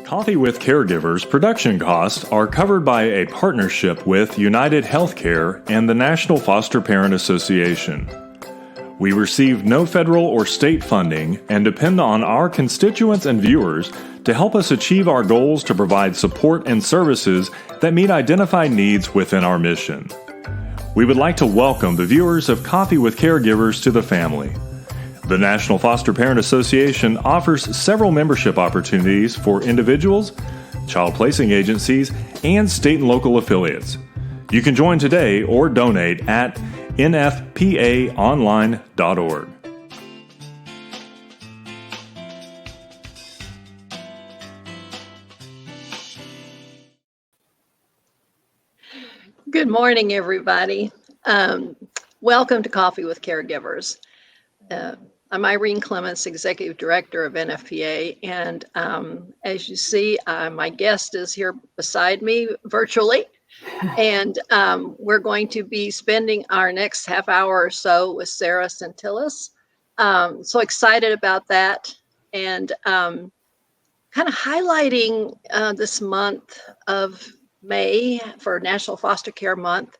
Coffee with Caregivers production costs are covered by a partnership with United Healthcare and the National Foster Parent Association. We receive no federal or state funding and depend on our constituents and viewers to help us achieve our goals to provide support and services that meet identified needs within our mission. We would like to welcome the viewers of Coffee with Caregivers to the family. The National Foster Parent Association offers several membership opportunities for individuals, child placing agencies, and state and local affiliates. You can join today or donate at nfpaonline.org. Good morning, everybody. Welcome to Coffee with Caregivers. I'm Irene Clements, Executive Director of NFPA, and as you see, my guest is here beside me virtually, and we're going to be spending our next half hour or so with Sarah Sentilles. So excited about that, and kind of highlighting this month of May for National Foster Care Month,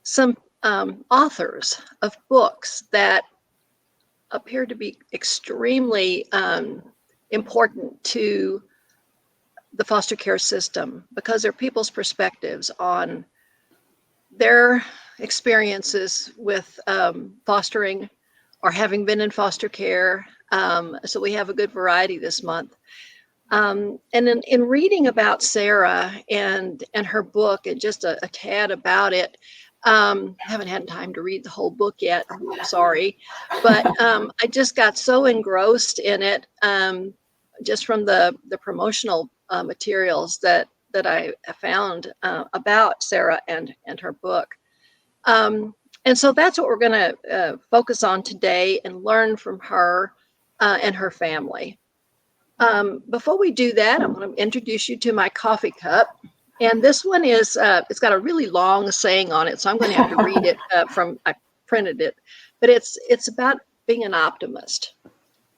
some authors of books that appear to be extremely important to the foster care system because they're people's perspectives on their experiences with fostering or having been in foster care. So we have a good variety this month. And in reading about Sarah and her book and just a tad about it, I haven't had time to read the whole book yet. I'm sorry, but I just got so engrossed in it, just from the promotional materials that I found about Sarah and her book. And so that's what we're going to focus on today and learn from her and her family. Before we do that, I'm going to introduce you to my coffee cup. And this one is, it's got a really long saying on it, so I'm going to have to read it I printed it. But it's about being an optimist.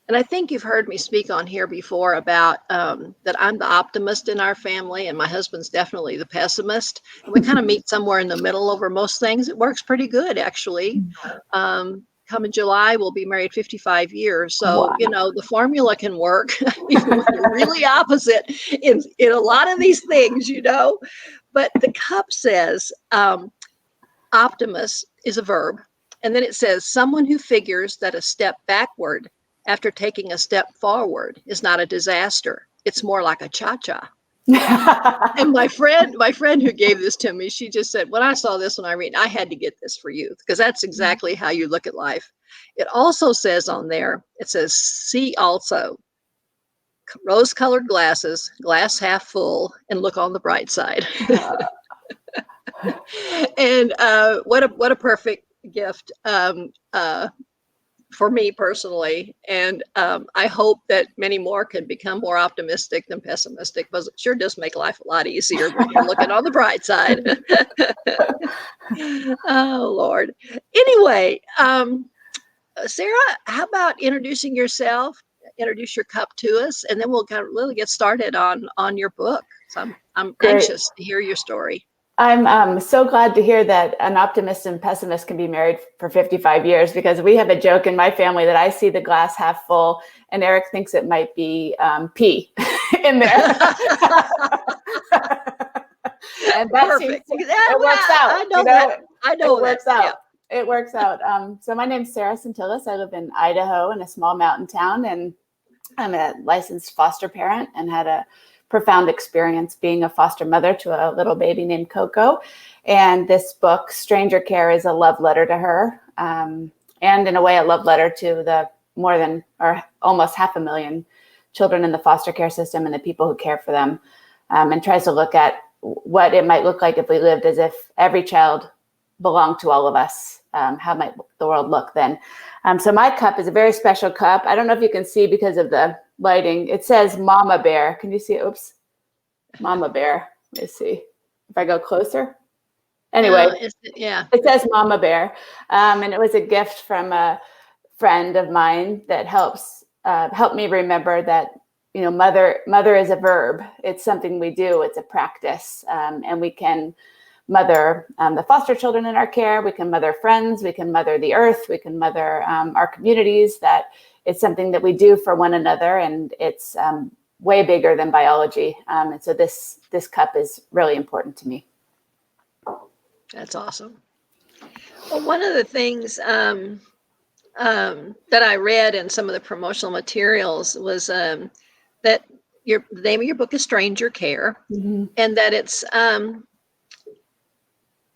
And I think you've heard me speak on here before about that I'm the optimist in our family, and my husband's definitely the pessimist. And we kind of meet somewhere in the middle over most things. It works pretty good, actually. Coming July, we'll be married 55 years. So, wow. You know, the formula can work even when you're really opposite in a lot of these things, you know. But the cup says optimist is a verb. And then it says someone who figures that a step backward after taking a step forward is not a disaster. It's more like a cha-cha. And my friend who gave this to me, she just said, when I saw this one, Irene, I had to get this for you because that's exactly how you look at life. It also says on there, it says, see also, rose-colored glasses, glass half full, and look on the bright side. And what a perfect gift for me personally. And I hope that many more can become more optimistic than pessimistic, because it sure does make life a lot easier when you're looking on the bright side. Oh, Lord. Anyway, Sarah, how about introducing yourself, introduce your cup to us, and then we'll kind of really get started on your book. So I'm anxious to hear your story. I'm so glad to hear that an optimist and pessimist can be married for 55 years, because we have a joke in my family that I see the glass half full and Eric thinks it might be pee in there. And that Perfect. It works out. I know that. I know it works out. Yeah. It works out. So my name's Sarah Sentilles. I live in Idaho in a small mountain town, and I'm a licensed foster parent and had a profound experience being a foster mother to a little baby named Coco. And this book, Stranger Care, is a love letter to her. And in a way, a love letter to the more than or almost 500,000 children in the foster care system and the people who care for them. And tries to look at what it might look like if we lived as if every child belonged to all of us. How might the world look then? So my cup is a very special cup. I don't know if you can see because of the lighting. It says Mama Bear. Can you see? Oops. Mama Bear. Let me see if I go closer. Anyway, it says Mama Bear. And it was a gift from a friend of mine that helped me remember that mother is a verb. It's something we do. It's a practice, and we can mother the foster children in our care. We can mother friends. We can mother the earth. We can mother our communities. That it's something that we do for one another, and it's way bigger than biology. And so this cup is really important to me. That's awesome. Well, one of the things that I read in some of the promotional materials was that the name of your book is Stranger Care, and that it's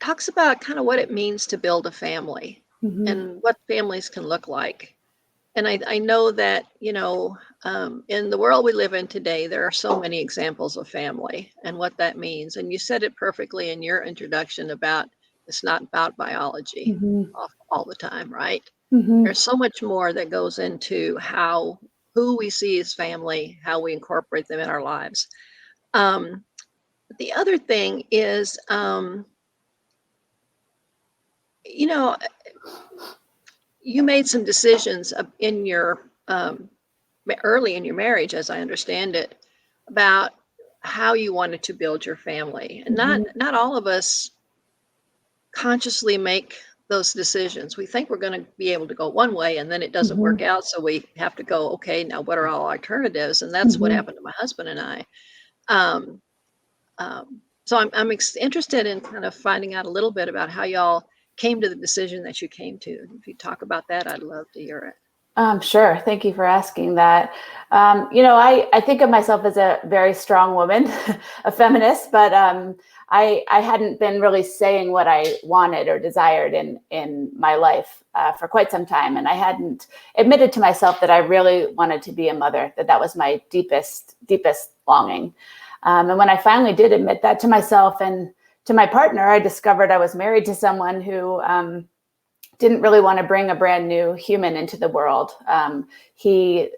talks about kind of what it means to build a family and what families can look like. And I know that, in the world we live in today, there are so many examples of family and what that means. And you said it perfectly in your introduction about it's not about biology all the time, right? There's so much more that goes into who we see as family, how we incorporate them in our lives. The other thing is, you made some decisions in your early in your marriage, as I understand it, about how you wanted to build your family, and not all of us consciously make those decisions. We think we're going to be able to go one way, and then it doesn't work out, so we have to go, okay, now what are all alternatives? And that's what happened to my husband and I. So I'm interested in kind of finding out a little bit about how y'all came to the decision that you came to. If you talk about that, I'd love to hear it. Sure. Thank you for asking that. I think of myself as a very strong woman, a feminist, but I hadn't been really saying what I wanted or desired in my life for quite some time. And I hadn't admitted to myself that I really wanted to be a mother, that was my deepest longing. And when I finally did admit that to myself and to my partner, I discovered I was married to someone who didn't really want to bring a brand new human into the world. He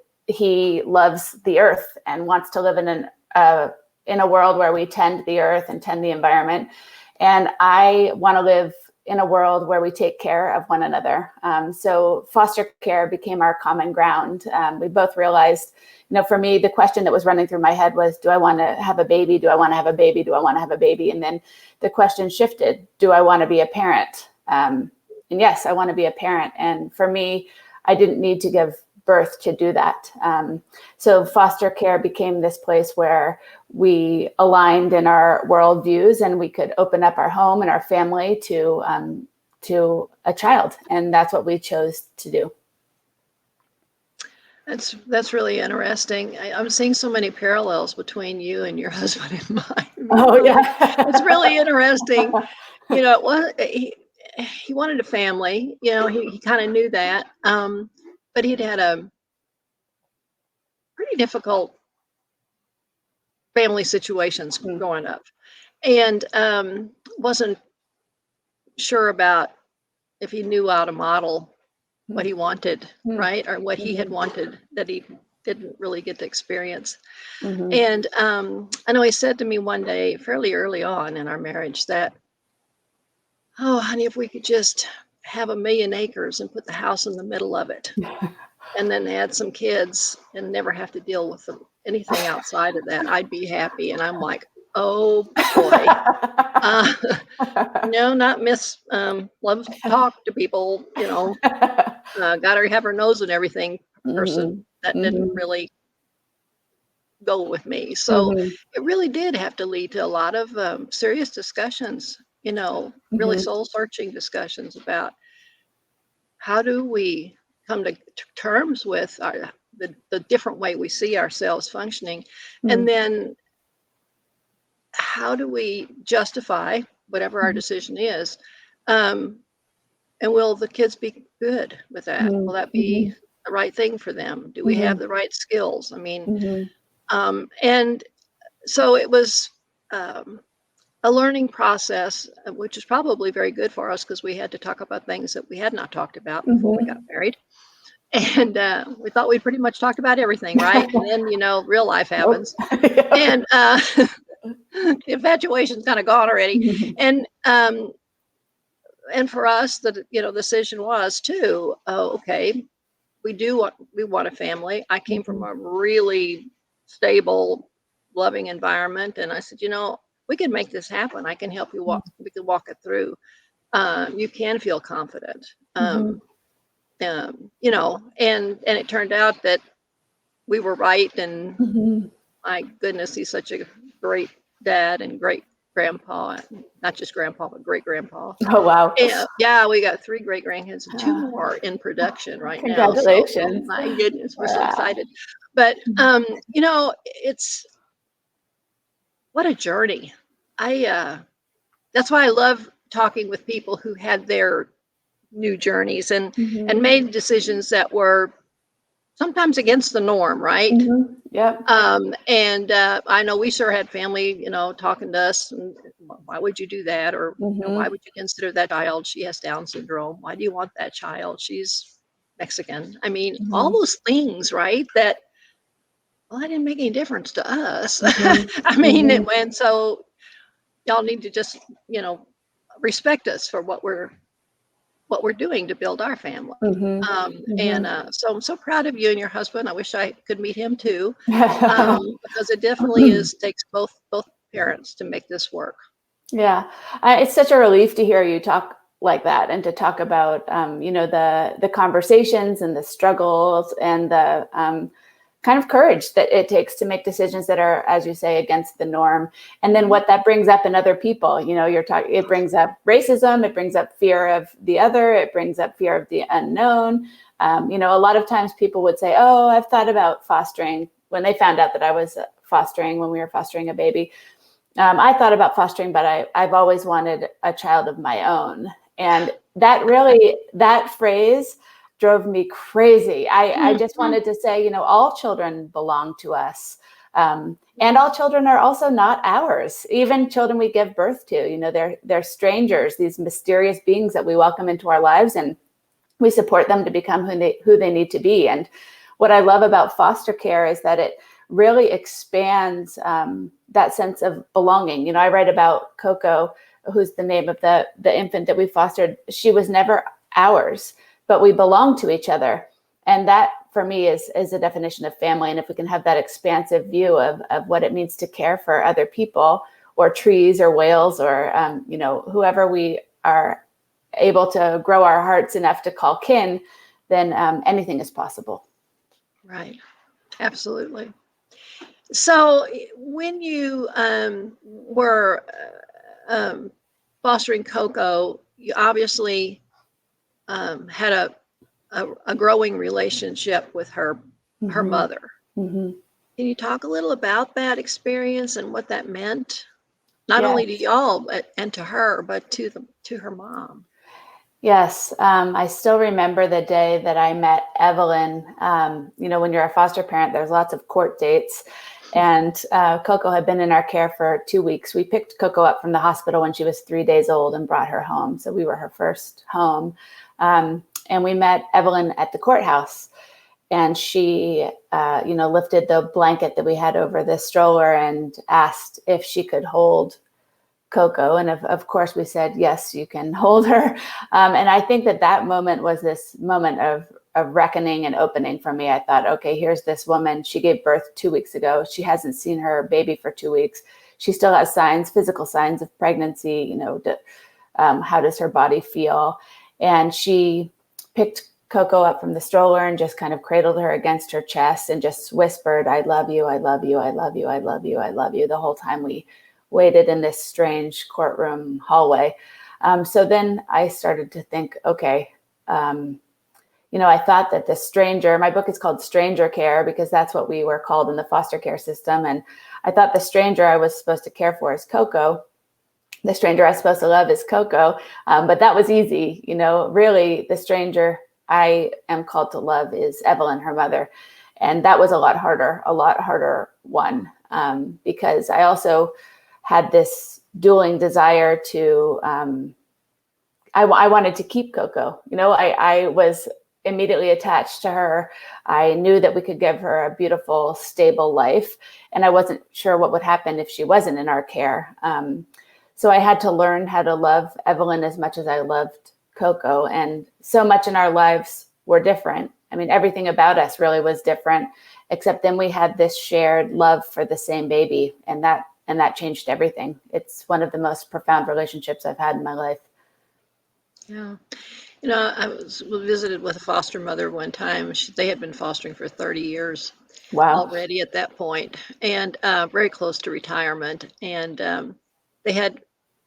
loves the earth and wants to live in a world where we tend the earth and tend the environment. And I want to live in a world where we take care of one another. So foster care became our common ground. We both realized, for me, the question that was running through my head was, do I want to have a baby? Do I want to have a baby? Do I want to have a baby? And then the question shifted, do I want to be a parent? And yes, I want to be a parent. And for me, I didn't need to give birth to do that. So foster care became this place where we aligned in our worldviews, and we could open up our home and our family to a child. And that's what we chose to do. That's really interesting. I'm seeing so many parallels between you and your husband and mine. Oh, yeah. It's really interesting. He wanted a family. He kind of knew that. But he'd had a pretty difficult family situations growing up, and wasn't sure about if he knew how to model what he wanted, right? Or what he had wanted that he didn't really get to experience. And I know he said to me one day, fairly early on in our marriage, that, oh, honey, if we could just have 1 million acres and put the house in the middle of it, and then add some kids and never have to deal with anything outside of that, I'd be happy. And I'm like, oh boy. No, not Miss loves to talk to people, got her have her nose and everything person. That didn't really go with me. So it really did have to lead to a lot of serious discussions, really soul searching discussions about how do we come to terms with the different way we see ourselves functioning, and then how do we justify whatever our decision is, and will the kids be good with that? Will that be the right thing for them? Do we have the right skills? I mean, and so it was a learning process, which is probably very good for us, because we had to talk about things that we had not talked about before we got married. And we thought we'd pretty much talked about everything, right? And then, real life happens. And the infatuation's kind of gone already. And for us, the decision was too, okay, we want a family. I came from a really stable, loving environment. And I said, we can make this happen. I can help you walk. We can walk it through. You can feel confident. And it turned out that we were right. And my goodness, he's such a great dad and great grandpa, not just grandpa, but great grandpa. Oh, wow. Yeah, we got 3 great grandkids and 2 more in production right now. Congratulations. So, my goodness, we're so excited. But, it's what a journey. That's why I love talking with people who had their new journeys and made decisions that were sometimes against the norm, right? Yep. And I know we sure had family, talking to us, and why would you do that? Or why would you consider that child? She has Down syndrome. Why do you want that child? She's Mexican. I mean, all those things, right? That, well, that didn't make any difference to us. I mean, and so y'all need to just, respect us for what we're doing to build our family. And so I'm so proud of you and your husband. I wish I could meet him too, because it definitely takes both parents to make this work. Yeah, it's such a relief to hear you talk like that and to talk about, the conversations and the struggles and the kind of courage that it takes to make decisions that are, as you say, against the norm. And then what that brings up in other people, it brings up racism, it brings up fear of the other, it brings up fear of the unknown. A lot of times people would say, oh, I've thought about fostering, when they found out that I was fostering, when we were fostering a baby. I thought about fostering, but I've always wanted a child of my own. And that phrase drove me crazy. I just wanted to say, all children belong to us. And all children are also not ours. Even children we give birth to, they're strangers, these mysterious beings that we welcome into our lives, and we support them to become who they need to be. And what I love about foster care is that it really expands that sense of belonging. I write about Coco, who's the name of the infant that we fostered. She was never ours, but we belong to each other. And that, for me, is a definition of family. And if we can have that expansive view of what it means to care for other people or trees or whales or, whoever we are able to grow our hearts enough to call kin, then anything is possible. Right. Absolutely. So when you were fostering Coco, you obviously had a growing relationship with her mother. Can you talk a little about that experience and what that meant, not only to y'all and to her, but to her mom? Yes, I still remember the day that I met Evelyn. When you're a foster parent, there's lots of court dates. And Coco had been in our care for 2 weeks. We picked Coco up from the hospital when she was 3 days old and brought her home. So we were her first home. And we met Evelyn at the courthouse. And she, lifted the blanket that we had over the stroller and asked if she could hold Coco. And of course we said, yes, you can hold her. And I think that moment was this moment of reckoning and opening for me. I thought, okay, here's this woman. She gave birth 2 weeks ago. She hasn't seen her baby for 2 weeks. She still has physical signs of pregnancy. How does her body feel? And she picked Coco up from the stroller and just kind of cradled her against her chest and just whispered, I love you, I love you, I love you, I love you, I love you, the whole time we waited in this strange courtroom hallway. So then I started to think, okay, I thought that the stranger, my book is called Stranger Care because that's what we were called in the foster care system. And I thought the stranger I was supposed to care for is Coco. The stranger I was supposed to love is Coco. But that was easy. Really the stranger I am called to love is Evelyn, her mother. And that was a lot harder one, because I also had this dueling desire to, I wanted to keep Coco. I was immediately attached to her. I knew that we could give her a beautiful, stable life. And I wasn't sure what would happen if she wasn't in our care. So I had to learn how to love Evelyn as much as I loved Coco. And so much in our lives were different. I mean, everything about us really was different. except then we had this shared love for the same baby, and that changed everything. It's one of the most profound relationships I've had in my life. Yeah. You know, I was visited with a foster mother one time. They had been fostering for 30 years Wow. already at that point, and very close to retirement. And they had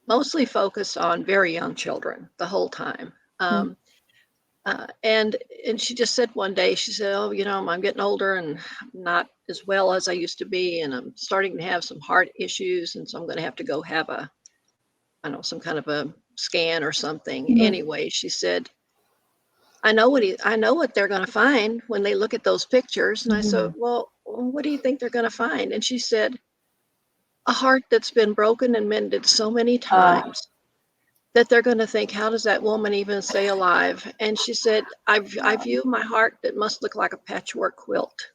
mostly focused on very young children the whole time. And she just said one day, she said, "Oh, you know, I'm getting older and not as well as I used to be, and I'm starting to have some heart issues, and so I'm going to have to go have I don't know, some kind of a scan or something." Anyway, she said, I know what they're going to find when they look at those pictures." And I said, "Well, what do you think they're going to find?" And she said, "A heart that's been broken and mended so many times that they're going to think, how does that woman even stay alive?" And she said, I view my heart that must look like a patchwork quilt."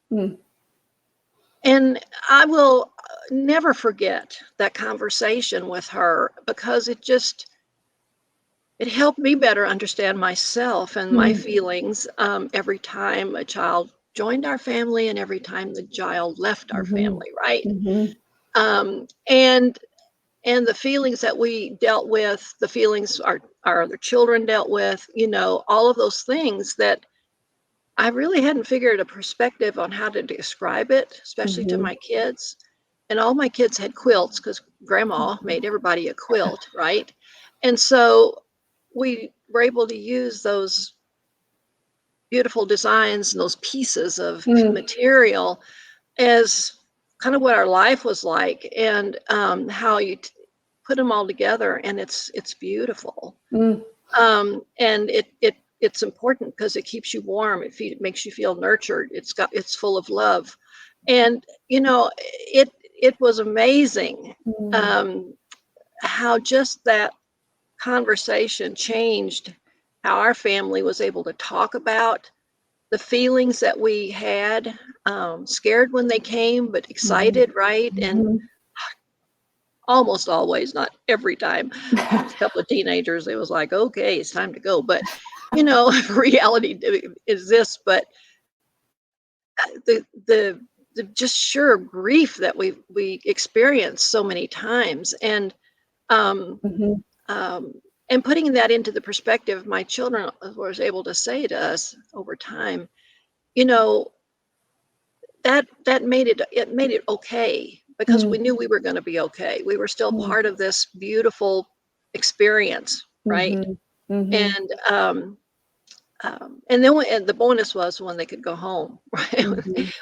And I will never forget that conversation with her, because it helped me better understand myself and my feelings every time a child joined our family and every time the child left our family, right? And the feelings that we dealt with, the feelings our other children dealt with, you know, all of those things that I really hadn't figured a perspective on how to describe it, especially to my kids. And all my kids had quilts because grandma made everybody a quilt, right? And so we were able to use those beautiful designs and those pieces of material as kind of what our life was like, and how you put them all together, and it's beautiful. And it's important because it keeps you warm. It makes you feel nurtured. It's full of love, and you know, it was amazing how just that conversation changed how our family was able to talk about the feelings that we had, scared when they came, but excited, right? And almost always, not every time, a couple of teenagers, it was like, okay, it's time to go. But, you know, reality is this, but the just sure grief that we experienced so many times. And and putting that into the perspective, my children was able to say to us over time, you know, that made it okay, because we knew we were going to be okay. We were still part of this beautiful experience, right? And and then and the bonus was when they could go home, right?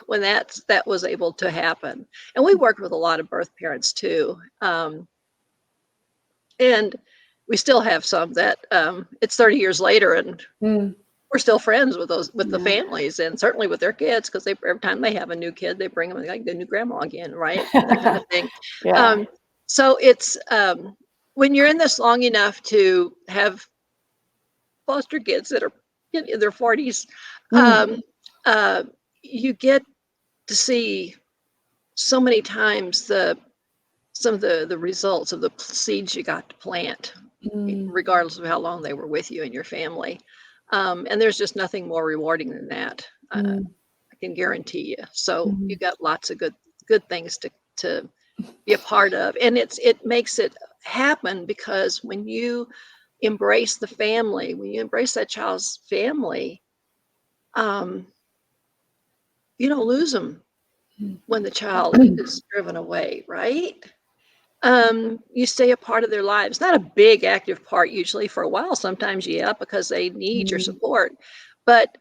When that was able to happen. And we worked with a lot of birth parents too, and we still have some that it's 30 years later, and we're still friends with the families, and certainly with their kids, because every time they have a new kid, they bring them like the new grandma again, right? That kind of thing. So it's when you're in this long enough to have foster kids that are in their 40s, you get to see so many times some of the results of the seeds you got to plant, regardless of how long they were with you and your family. And there's just nothing more rewarding than that. I can guarantee you. So you got lots of good things to be a part of, and it makes it happen, because when you embrace the family, when you embrace that child's family, you don't lose them when the child is driven away, right? You stay a part of their lives, not a big active part usually for a while, sometimes, yeah, because they need your support, but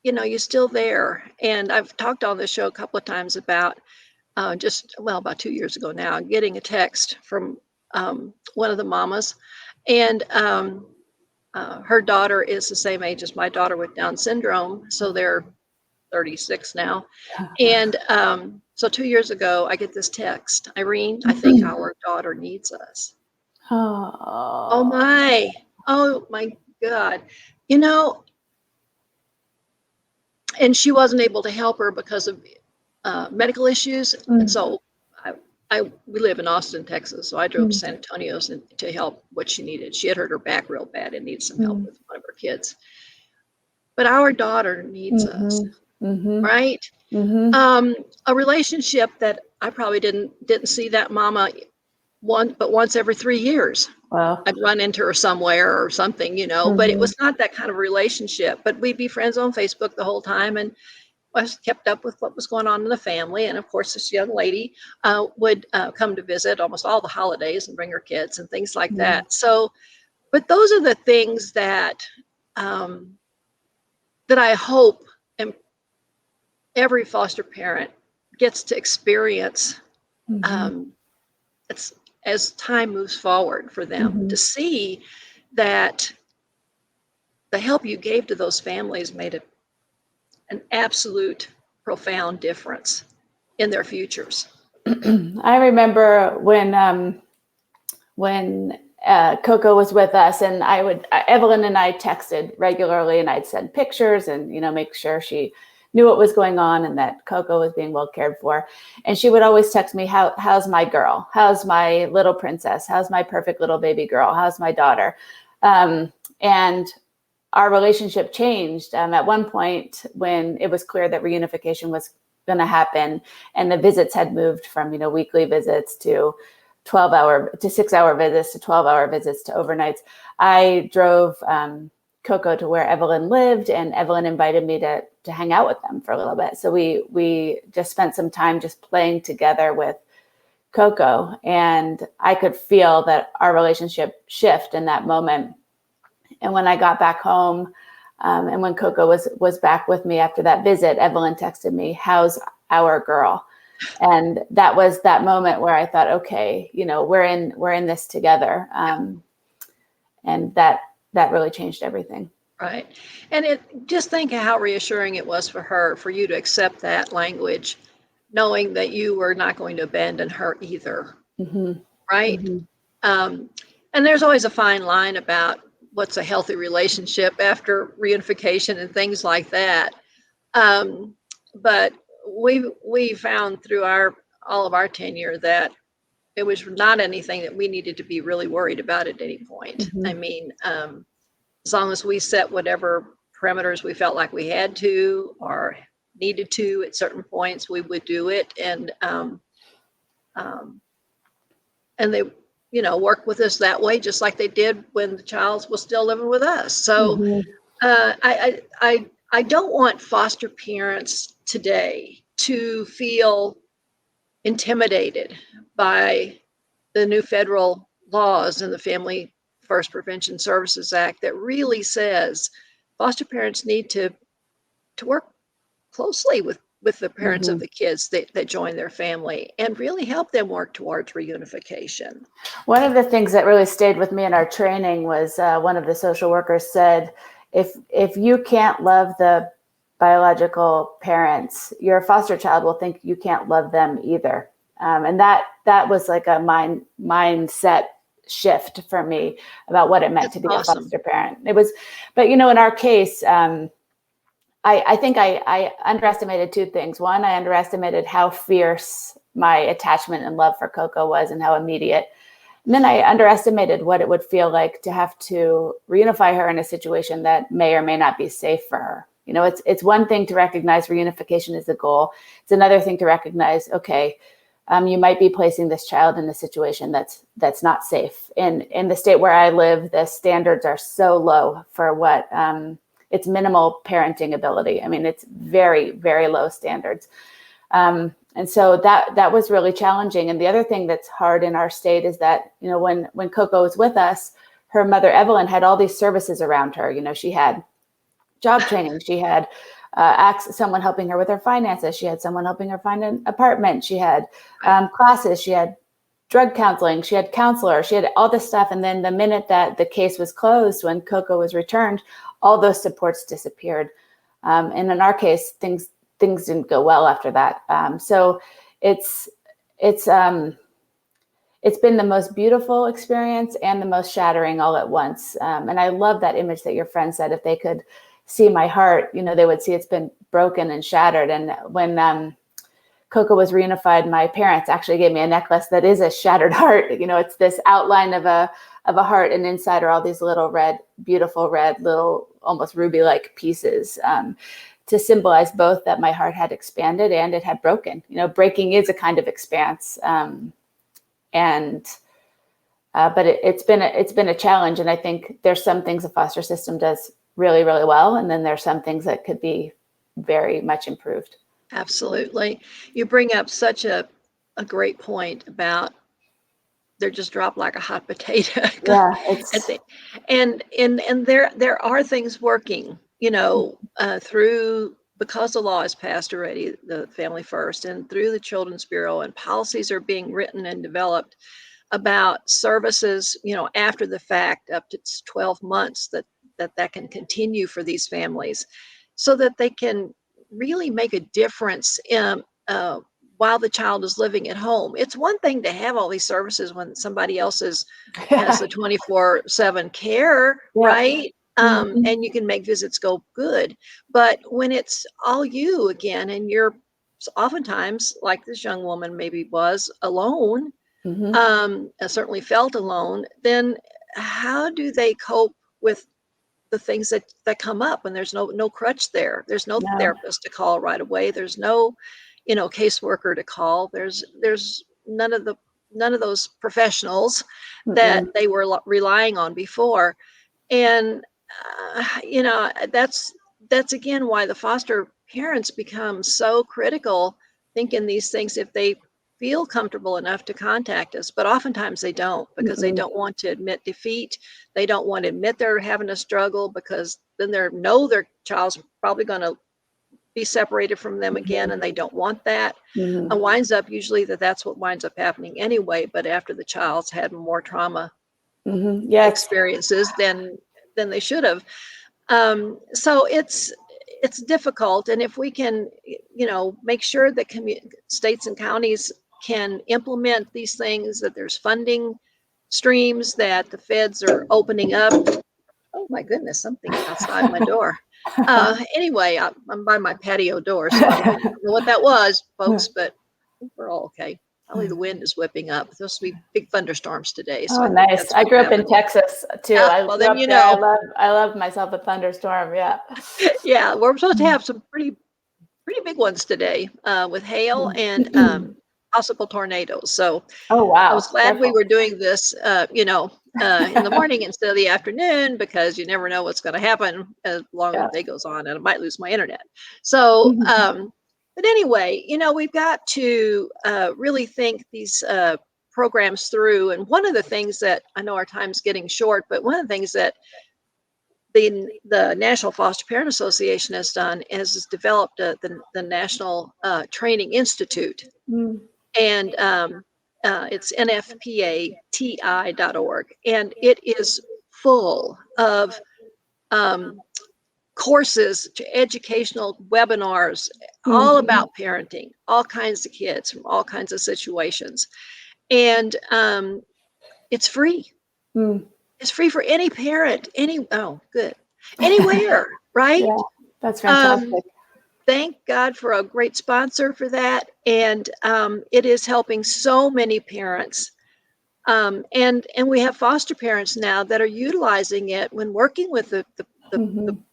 you know, you're still there. And I've talked on this show a couple of times about about 2 years ago now, getting a text from one of the mamas, and her daughter is the same age as my daughter with Down syndrome, so they're 36 now. And so 2 years ago, I get this text: "Irene, I think our daughter needs us." Oh my God. You know, and she wasn't able to help her because of medical issues. And so we live in Austin, Texas. So I drove to San Antonio to help what she needed. She had hurt her back real bad and needed some help with one of her kids. But our daughter needs us, right? A relationship that I probably didn't see that mama once every 3 years. Wow. I'd run into her somewhere or something, but it was not that kind of relationship. But we'd be friends on Facebook the whole time, and I was kept up with what was going on in the family. And of course, this young lady would come to visit almost all the holidays and bring her kids and things like that. So, but those are the things that that I hope every foster parent gets to experience. It's as time moves forward for them to see that the help you gave to those families made an absolute profound difference in their futures. I remember when Coco was with us, and Evelyn and I texted regularly, and I'd send pictures and, make sure she knew what was going on and that Coco was being well cared for. And she would always text me, how's my girl? How's my little princess? How's my perfect little baby girl? How's my daughter? And our relationship changed at one point when it was clear that reunification was going to happen, and the visits had moved from, weekly visits to 6-hour visits to 12-hour visits to overnights. I drove Coco to where Evelyn lived, and Evelyn invited me to hang out with them for a little bit. So we just spent some time just playing together with Coco, and I could feel that our relationship shift in that moment. And when I got back home, and when Coco was back with me after that visit, Evelyn texted me, how's our girl? And that was that moment where I thought, okay, we're in this together. And that really changed everything. Right. And just think of how reassuring it was for you to accept that language, knowing that you were not going to abandon her either. Right. And there's always a fine line about what's a healthy relationship after reunification and things like that. But we found through all of our tenure that it was not anything that we needed to be really worried about at any point. I mean, as long as we set whatever parameters we felt like we had to or needed to at certain points, we would do it. And they, work with us that way, just like they did when the child was still living with us. So I don't want foster parents today to feel intimidated by the new federal laws and the Family First Prevention Services Act that really says foster parents need to work closely with the parents of the kids that join their family and really help them work towards reunification. One of the things that really stayed with me in our training was one of the social workers said, if you can't love the biological parents, your foster child will think you can't love them either. And that was like a mindset shift for me about what it meant to be a foster parent. It was, but in our case, I think I underestimated two things. One, I underestimated how fierce my attachment and love for Coco was and how immediate. And then I underestimated what it would feel like to have to reunify her in a situation that may or may not be safe for her. It's one thing to recognize reunification as a goal. It's another thing to recognize, okay, you might be placing this child in a situation that's not safe. In the state where I live, the standards are so low for what it's minimal parenting ability. I mean, it's very, very low standards. And so that was really challenging. And the other thing that's hard in our state is that, when Coco was with us, her mother, Evelyn, had all these services around her. She had job training. She had someone helping her with her finances. She had someone helping her find an apartment. She had classes. She had drug counseling. She had counselor. She had all this stuff. And then the minute that the case was closed, when Coco was returned, all those supports disappeared. And in our case, things didn't go well after that. So it's been the most beautiful experience and the most shattering all at once. And I love that image that your friend said, if they could see my heart, they would see it's been broken and shattered. And when Coco was reunified, my parents actually gave me a necklace that is a shattered heart. It's this outline of a heart, and inside are all these little beautiful red, little almost ruby-like pieces to symbolize both that my heart had expanded and it had broken. You know, breaking is a kind of expanse, but it's been a challenge. And I think there's some things the foster system does really, really well, and then there's some things that could be very much improved. Absolutely. You bring up such a great point about they're just dropped like a hot potato. Yeah, and there are things working, you know, because the law is passed already, the Family First, and through the Children's Bureau, and policies are being written and developed about services, you know, after the fact, up to 12 months that can continue for these families, so that they can really make a difference while the child is living at home. It's one thing to have all these services when somebody else has the 24/7 care, right? And you can make visits go good. But when it's all you again, and you're oftentimes, like this young woman maybe was, alone, certainly felt alone, then how do they cope with the things that come up when there's no crutch there? There's no therapist to call right away. There's no, you know, caseworker to call. There's none of those professionals that they were relying on before. And you know, that's again why the foster parents become so critical, thinking these things if they feel comfortable enough to contact us. But oftentimes they don't, because they don't want to admit defeat. They don't want to admit they're having a struggle, because then their child's probably going to be separated from them again, and they don't want that. And winds up usually that's what winds up happening anyway, but after the child's had more trauma experiences than they should have. So it's difficult. And if we can, you know, make sure that states and counties can implement these things, that there's funding streams, that the feds are opening up. Oh my goodness, something outside my door. Anyway, I'm by my patio door, so I don't know what that was, folks, but I think we're all okay. Probably the wind is whipping up. There's supposed to be big thunderstorms today. So nice. I grew up in Texas too. Well, then you know. I love myself a thunderstorm. Yeah. Yeah, we're supposed to have some pretty big ones today, with hail and possible tornadoes. So wow. I was glad we were doing this, you know, in the morning instead of the afternoon, because you never know what's going to happen as long as the day goes on, and I might lose my internet. So, but anyway, you know, we've got to really think these programs through. And one of the things that, I know our time's getting short, but one of the things that the National Foster Parent Association has done is developed the National Training Institute. And it's NFPA.org, and it is full of courses, to educational webinars, all about parenting, all kinds of kids from all kinds of situations. And it's free. It's free for any parent, anywhere, right? Yeah, that's fantastic. Thank God for a great sponsor for that. And it is helping so many parents. And we have foster parents now that are utilizing it when working with the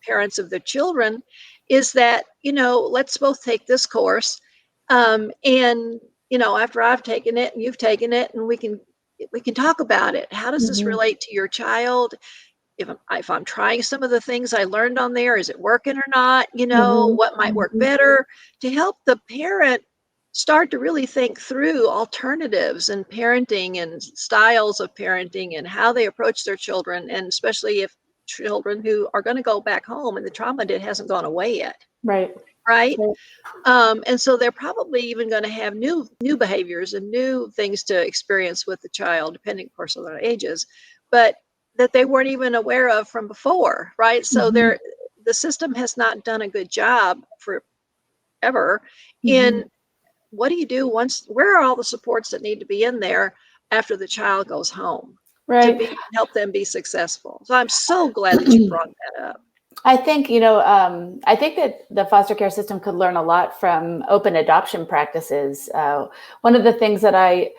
parents of their children, is that, you know, let's both take this course. And, you know, after I've taken it and you've taken it, and we can talk about it. How does this relate to your child? If I'm trying some of the things I learned on there, is it working or not? You know, what might work better, to help the parent start to really think through alternatives and parenting and styles of parenting and how they approach their children. And especially if children who are going to go back home and the trauma hasn't gone away yet. Right. And so they're probably even going to have new behaviors and new things to experience with the child, depending, of course, on their ages, but that they weren't even aware of from before, right? So the system has not done a good job forever in what do you do where are all the supports that need to be in there after the child goes home, to help them be successful. So I'm so glad that you brought that up. I think, you know, I think that the foster care system could learn a lot from open adoption practices. One of the things that I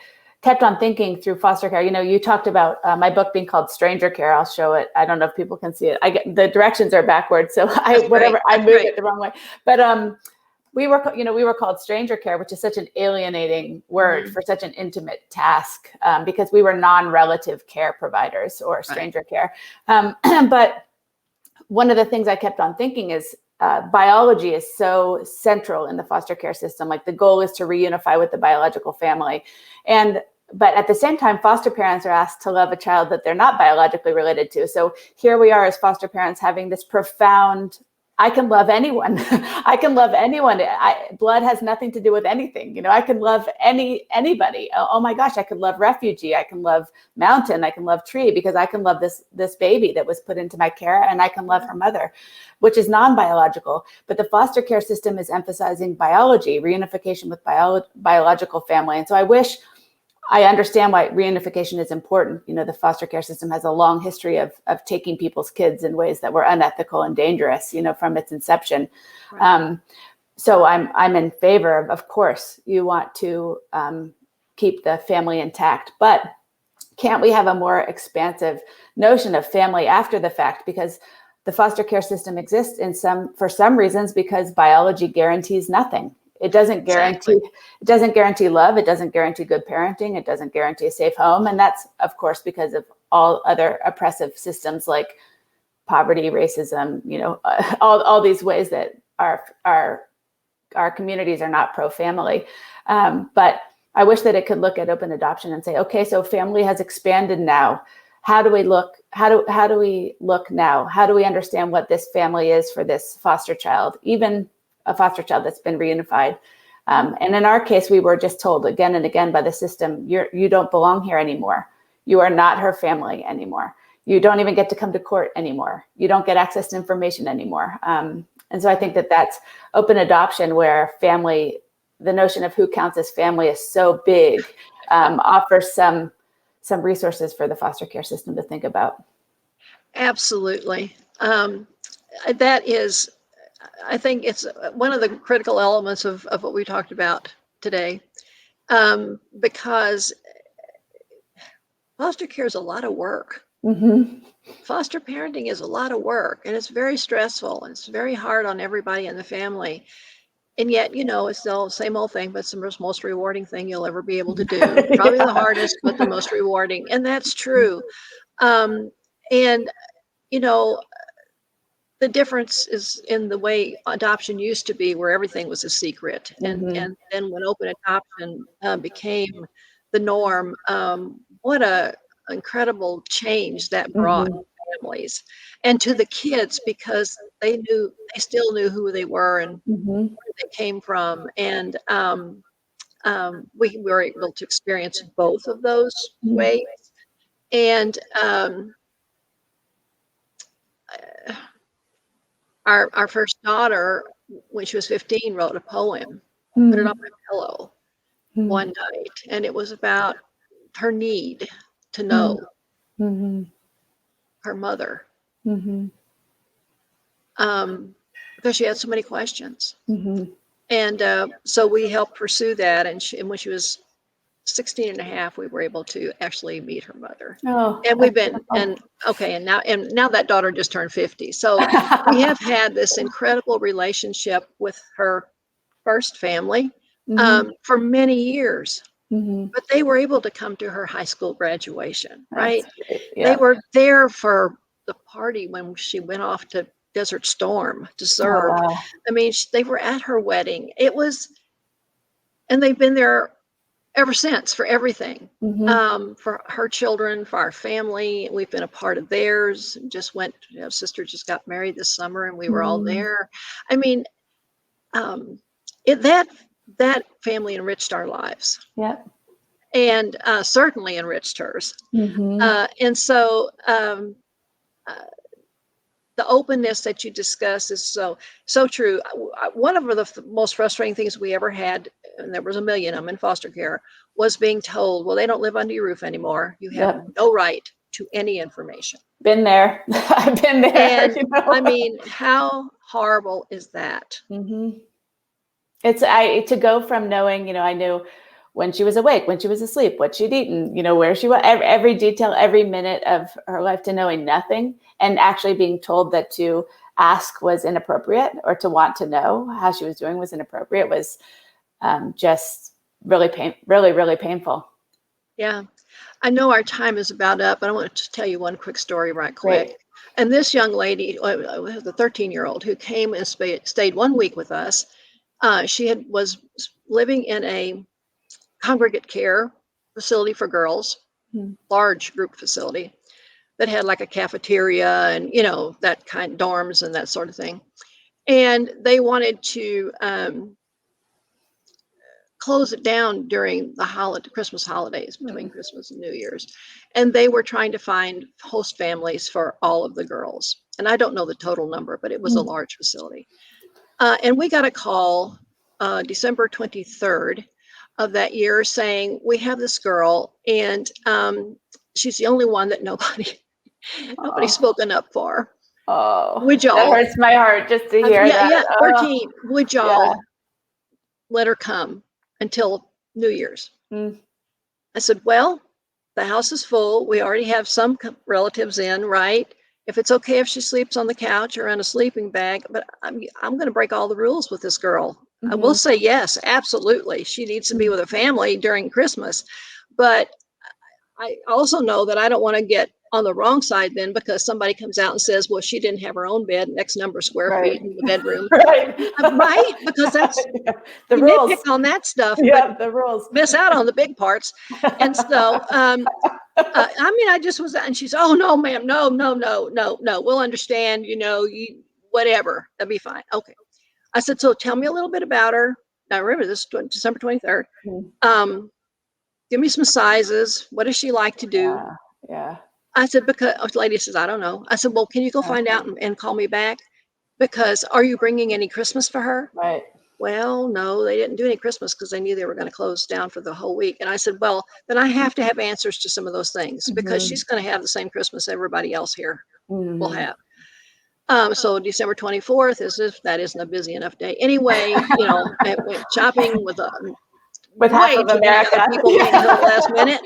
kept on thinking through foster care. You talked about my book being called Stranger Care. I'll show it. I don't know if people can see it. The directions are backwards, so I move it the wrong way. But we were called Stranger Care, which is such an alienating word for such an intimate task, because we were non-relative care providers or stranger care. But one of the things I kept on thinking is biology is so central in the foster care system. Like, the goal is to reunify with the biological family. But at the same time, foster parents are asked to love a child that they're not biologically related to. So here we are as foster parents having this profound, I can love anyone. I can love anyone. Blood has nothing to do with anything. I can love anybody. Oh my gosh, I can love refugee. I can love mountain. I can love tree, because I can love this baby that was put into my care, and I can love her mother, which is non-biological. But the foster care system is emphasizing biology, reunification with biological family. And so I understand why reunification is important. The foster care system has a long history of taking people's kids in ways that were unethical and dangerous, from its inception. Right. So I'm in favor of course, you want to keep the family intact, but can't we have a more expansive notion of family after the fact? Because the foster care system exists for some reasons because biology guarantees nothing. It doesn't guarantee love. It doesn't guarantee good parenting. It doesn't guarantee a safe home. And that's, of course, because of all other oppressive systems like poverty, racism, all these ways that our communities are not pro-family. But I wish that it could look at open adoption and say, okay, so family has expanded now. How do we look? How do we look now? How do we understand what this family is for this foster child, even a foster child that's been reunified? And in our case, we were just told again and again by the system, you don't belong here anymore. You are not her family anymore. You don't even get to come to court anymore. You don't get access to information anymore. And so I think that that's open adoption, where family, the notion of who counts as family is so big, offers some resources for the foster care system to think about. Absolutely. That is, I think it's one of the critical elements of what we talked about today, because foster care is a lot of work. Mm-hmm. Foster parenting is a lot of work, and it's very stressful, and it's very hard on everybody in the family. And yet, it's the same old thing, but it's the most rewarding thing you'll ever be able to do. Probably the hardest, but the most rewarding. And that's true. And the difference is in the way adoption used to be, where everything was a secret. Mm-hmm. And then when open adoption became the norm, what a incredible change that brought families and to the kids, because they still knew who they were and where they came from. And we were able to experience both of those ways. And our first daughter, when she was 15, wrote a poem, put it on my pillow one night, and it was about her need to know her mother, because she had so many questions. And so we helped pursue that, and when she was 16 and a half, we were able to actually meet her mother. And we've been, and now that daughter just turned 50. So we have had this incredible relationship with her first family for many years. But they were able to come to her high school graduation, right? Yeah. They were there for the party when she went off to Desert Storm to serve. Oh, wow. I mean, they were at her wedding. And they've been there ever since for everything, for her children, for our family. We've been a part of theirs. Sister just got married this summer, and we were all there. I mean, that family enriched our lives. Yeah. And certainly enriched hers. And so the openness that you discuss is so true. One of the most frustrating things we ever had, and there was a million of them in foster care, was being told, well, they don't live under your roof anymore. You have no right to any information. Been there. I've been there. And I mean, how horrible is that? It's to go from knowing, I knew when she was awake, when she was asleep, what she'd eaten, where she was, every detail, every minute of her life, to knowing nothing and actually being told that to ask was inappropriate, or to want to know how she was doing was inappropriate, was just really really painful. Yeah. I know our time is about up, but I want to tell you one quick story right quick. Great. And this young lady, the 13-year-old who came and stayed 1 week with us, she was living in a congregate care facility for girls, large group facility that had like a cafeteria and, that kind of dorms and that sort of thing. And they wanted to close it down during the Christmas holidays, between Christmas and New Year's. And they were trying to find host families for all of the girls. And I don't know the total number, but it was a large facility. And we got a call December 23rd of that year saying, we have this girl and she's the only one that nobody's spoken up for. Oh, would y'all, that hurts my heart just to hear that. Yeah, 13, would y'all let her come until New Year's? I said, well, the house is full. We already have some relatives in, right? If it's okay if she sleeps on the couch or in a sleeping bag, but I'm going to break all the rules with this girl. I will say yes, absolutely. She needs to be with her family during Christmas. But I also know that I don't want to get on the wrong side then, because somebody comes out and says, well, she didn't have her own bed, X number of square feet in the bedroom. Right? Because that's the rules. Nitpick on that stuff. Yeah, but the rules. Miss out on the big parts. And so, I just was, and she's, oh, no, ma'am, no. We'll understand, whatever. That'd be fine. Okay. I said, so tell me a little bit about her. Now, remember, this is December 23rd. Give me some sizes. What does she like to do? Yeah. I said, because the lady says, I don't know. I said, well, can you go find out and call me back? Because are you bringing any Christmas for her? Right. Well, no, they didn't do any Christmas because they knew they were going to close down for the whole week. And I said, well, then I have to have answers to some of those things, because she's going to have the same Christmas everybody else here will have. So December 24th that isn't a busy enough day. Anyway, I went shopping with half of America. People waiting until the last minute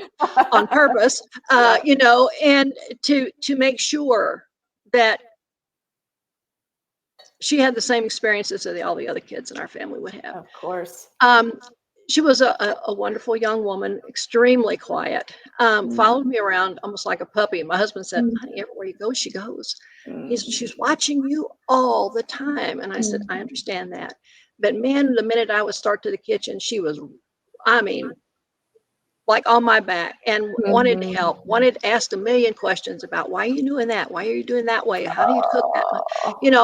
on purpose, and to make sure that she had the same experiences that all the other kids in our family would have. Of course. She was a wonderful young woman, extremely quiet, followed me around almost like a puppy. My husband said, honey, everywhere you go, she goes. She's watching you all the time. And I said, I understand that. But man, the minute I would start to the kitchen, she was, like on my back, and wanted to help, wanted to ask a million questions about why are you doing that? Why are you doing that way? How do you cook that?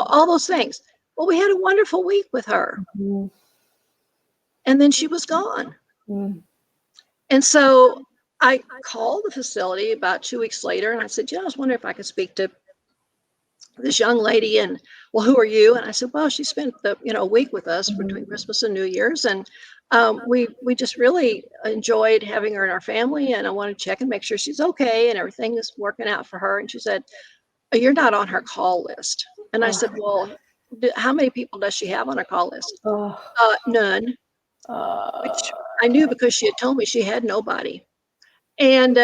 All those things. Well, we had a wonderful week with her. And then she was gone. And so I called the facility about 2 weeks later, and I said, I was wondering if I could speak to this young lady. And, well, who are you? And I said, well, she spent a week with us between Christmas and New Year's. And we just really enjoyed having her in our family. And I want to check and make sure she's okay and everything is working out for her. And she said, you're not on her call list. And I said, well, how many people does she have on her call list? None. Which I knew because she had told me she had nobody. And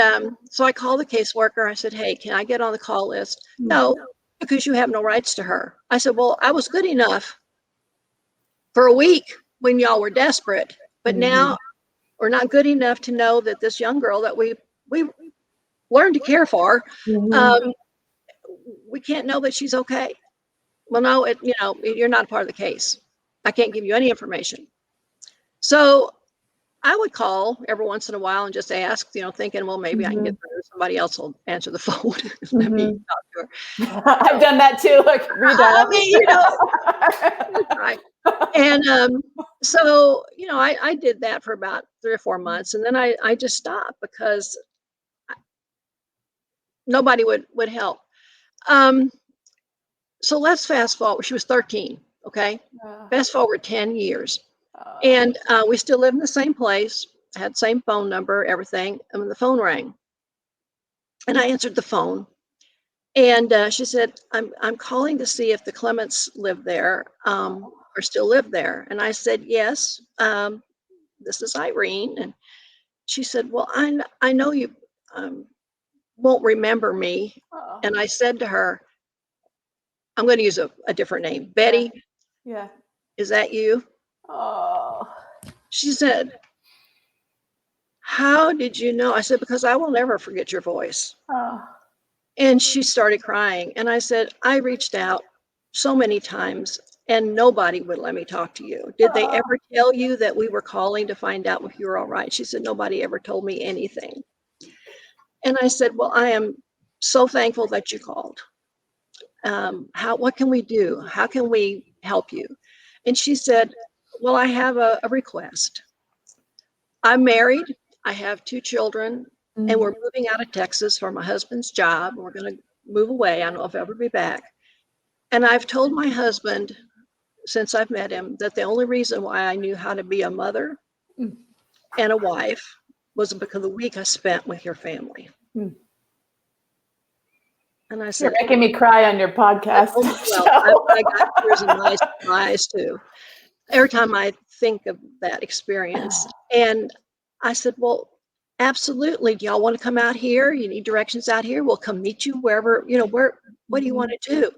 so I called the caseworker. I said, hey, can I get on the call list? No, because you have no rights to her. I said, well, I was good enough for a week when y'all were desperate, but now we're not good enough to know that this young girl that we learned to care for, we can't know that she's okay. Well, no, you're not part of the case. I can't give you any information. So I would call every once in a while and just ask, thinking, well, maybe I can get through. Somebody else will answer the phone. Let me talk to her. I've done that too. Like redial. Right. And so, I did that for about 3 or 4 months, and then I just stopped because nobody would help. So let's fast forward. She was 13. Okay. Fast forward 10 years. And we still live in the same place, had same phone number, everything. And the phone rang, and I answered the phone, and she said, I'm calling to see if the Clements live there, or still live there. And I said, yes, this is Irene. And she said, well, I know you won't remember me. Oh. And I said to her, I'm going to use a different name. Betty, Yeah. is that you? Oh. She said, how did you know? I said, because I will never forget your voice. Oh. And she started crying. And I said, I reached out so many times and nobody would let me talk to you. Did they ever tell you that we were calling to find out if you were all right? She said, nobody ever told me anything. And I said, well, I am so thankful that you called. What can we do? How can we help you? And she said, well, I have a request. I'm married. I have 2 children, and we're moving out of Texas for my husband's job. We're going to move away. I don't know if I'll ever be back. And I've told my husband since I've met him that the only reason why I knew how to be a mother and a wife was because of the week I spent with your family. And I said, you're making me cry on your podcast. well, I got tears in my eyes too. Every time I think of that experience. And I said, well, absolutely. Do y'all want to come out here? You need directions out here? We'll come meet you wherever, what do you want to do?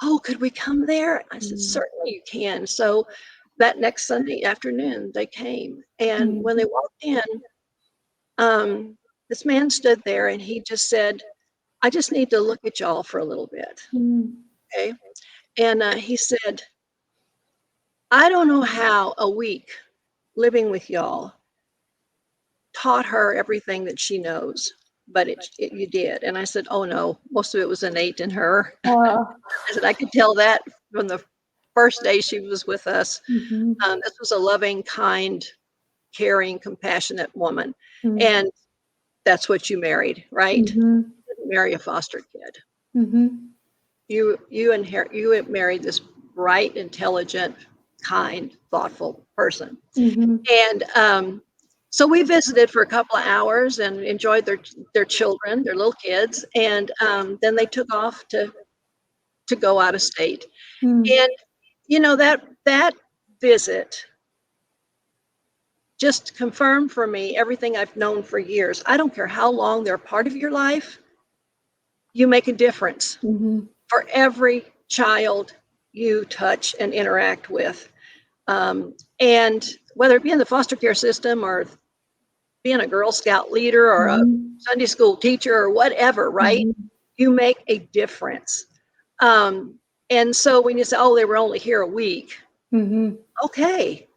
Oh, could we come there? I said, certainly you can. So that next Sunday afternoon, they came. And when they walked in, this man stood there and he just said, I just need to look at y'all for a little bit. Okay. And he said, I don't know how a week living with y'all taught her everything that she knows, but you did. And I said, oh no, most of it was innate in her. I said, I could tell that from the first day she was with us. This was a loving, kind, caring, compassionate woman. And that's what you married, right? You didn't marry a foster kid. You married this bright, intelligent, kind, thoughtful person. And so we visited for a couple of hours and enjoyed their children, their little kids, and then they took off to go out of state. And that visit just confirmed for me everything I've known for years. I don't care how long they're part of your life, you make a difference for every child you touch and interact with. And whether it be in the foster care system or being a Girl Scout leader or a Sunday school teacher or whatever, right? You make a difference. And so when you say, oh, they were only here a week, okay.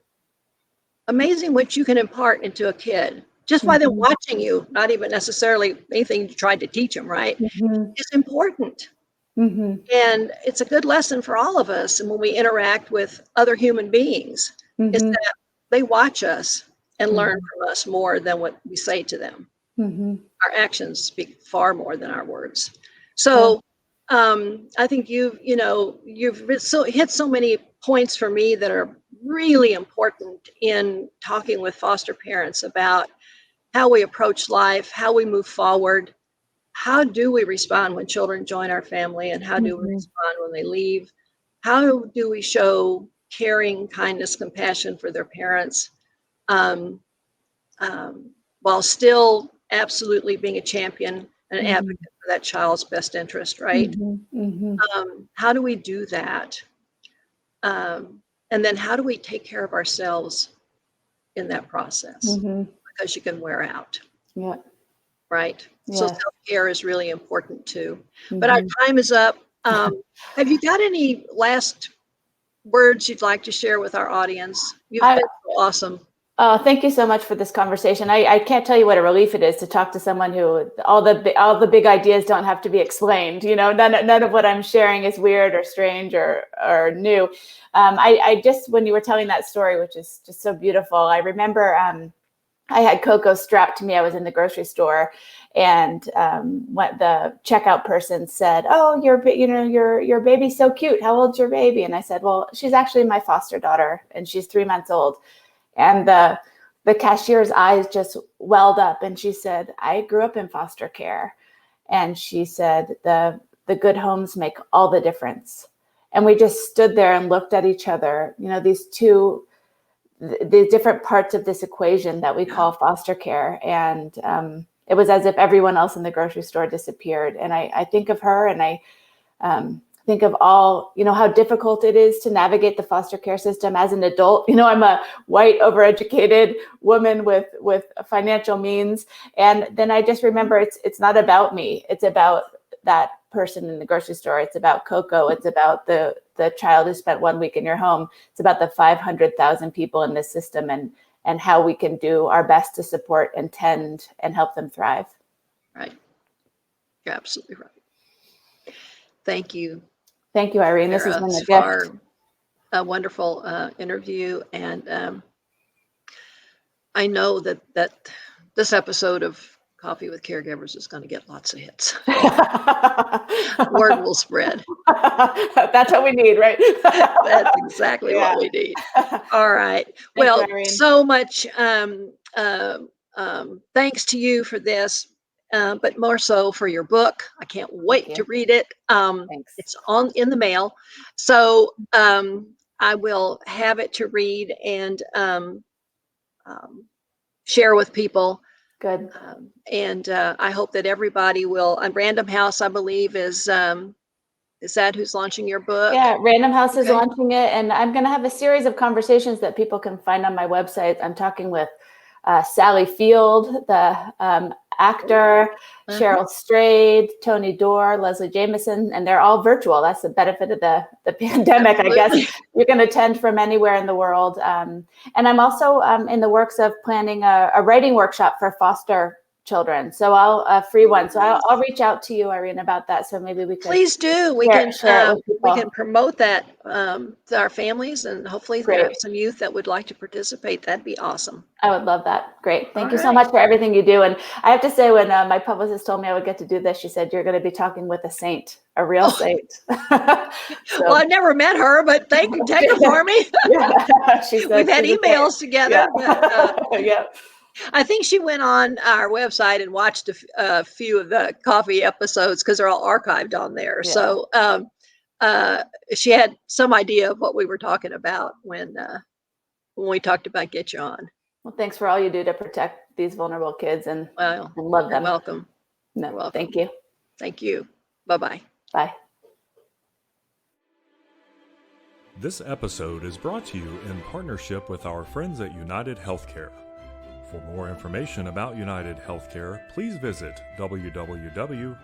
Amazing what you can impart into a kid just by them watching you, not even necessarily anything you tried to teach them, right? It's important. And it's a good lesson for all of us. And when we interact with other human beings, is that they watch us and learn from us more than what we say to them. Our actions speak far more than our words. So I think you've hit so many points for me that are really important in talking with foster parents about how we approach life, how we move forward. How do we respond when children join our family, and how do we respond when they leave? How do we show caring, kindness, compassion for their parents, while still absolutely being a champion and an advocate for that child's best interest, right? How do we do that? And then how do we take care of ourselves in that process? Because you can wear out. Yeah. Right. Yeah. So self-care is really important too. But our time is up. Have you got any last words you'd like to share with our audience? You've been so awesome. Oh, thank you so much for this conversation. I can't tell you what a relief it is to talk to someone who all the big ideas don't have to be explained. None of what I'm sharing is weird or strange or new. I just, when you were telling that story, which is just so beautiful, I remember I had Coco strapped to me. I was in the grocery store, and what the checkout person said, "Oh, your baby's so cute. How old's your baby?" And I said, "Well, she's actually my foster daughter, and she's 3 months old." And the cashier's eyes just welled up, and she said, "I grew up in foster care," and she said, "The good homes make all the difference." And we just stood there and looked at each other. These two the different parts of this equation that we call foster care. And it was as if everyone else in the grocery store disappeared. And I think of her, and I think of all, how difficult it is to navigate the foster care system as an adult. I'm a white, overeducated woman with financial means. And then I just remember it's not about me. It's about that person in the grocery store. It's about Coco. It's about the child who spent 1 week in your home. It's about the 500,000 people in this system, and how we can do our best to support and tend and help them thrive. Right. You're absolutely right. Thank you. Thank you, Irene. This has been a gift. A wonderful interview. And I know that this episode of Coffee with Caregivers is going to get lots of hits. Word will spread. That's what we need, right? That's exactly what we need. All right. Well, so much thanks to you for this, but more so for your book. I can't wait to read it. It's in the mail. So I will have it to read and share with people. Good. And I hope that everybody will. Random House, I believe, is that who's launching your book? Yeah, Random House is launching it, and I'm going to have a series of conversations that people can find on my website. I'm talking with Sally Field, the actor, Cheryl Strayed, Tony Doerr, Leslie Jameson, and they're all virtual. That's the benefit of the pandemic, I guess. You can attend from anywhere in the world. And I'm also in the works of planning a writing workshop for foster children. So I'll free one. So I'll reach out to you, Irene, about that. So maybe we can. Please do. We can promote that to our families, and hopefully there are some youth that would like to participate. That'd be awesome. I would love that. Great. Thank you so much for everything you do. And I have to say, when my publicist told me I would get to do this, she said, "You're going to be talking with a saint, a real saint." Well, I've never met her, but thank you. Take her for me. She said, we've had emails together. Yeah. I think she went on our website and watched a few of the coffee episodes because they're all archived on there. Yeah. So she had some idea of what we were talking about when we talked about Get You On. Well, thanks for all you do to protect these vulnerable kids and love them. You're welcome. No, you're welcome. Thank you. Thank you. Bye-bye. Bye. This episode is brought to you in partnership with our friends at United Healthcare. For more information about United Healthcare, please visit www.uhc.com.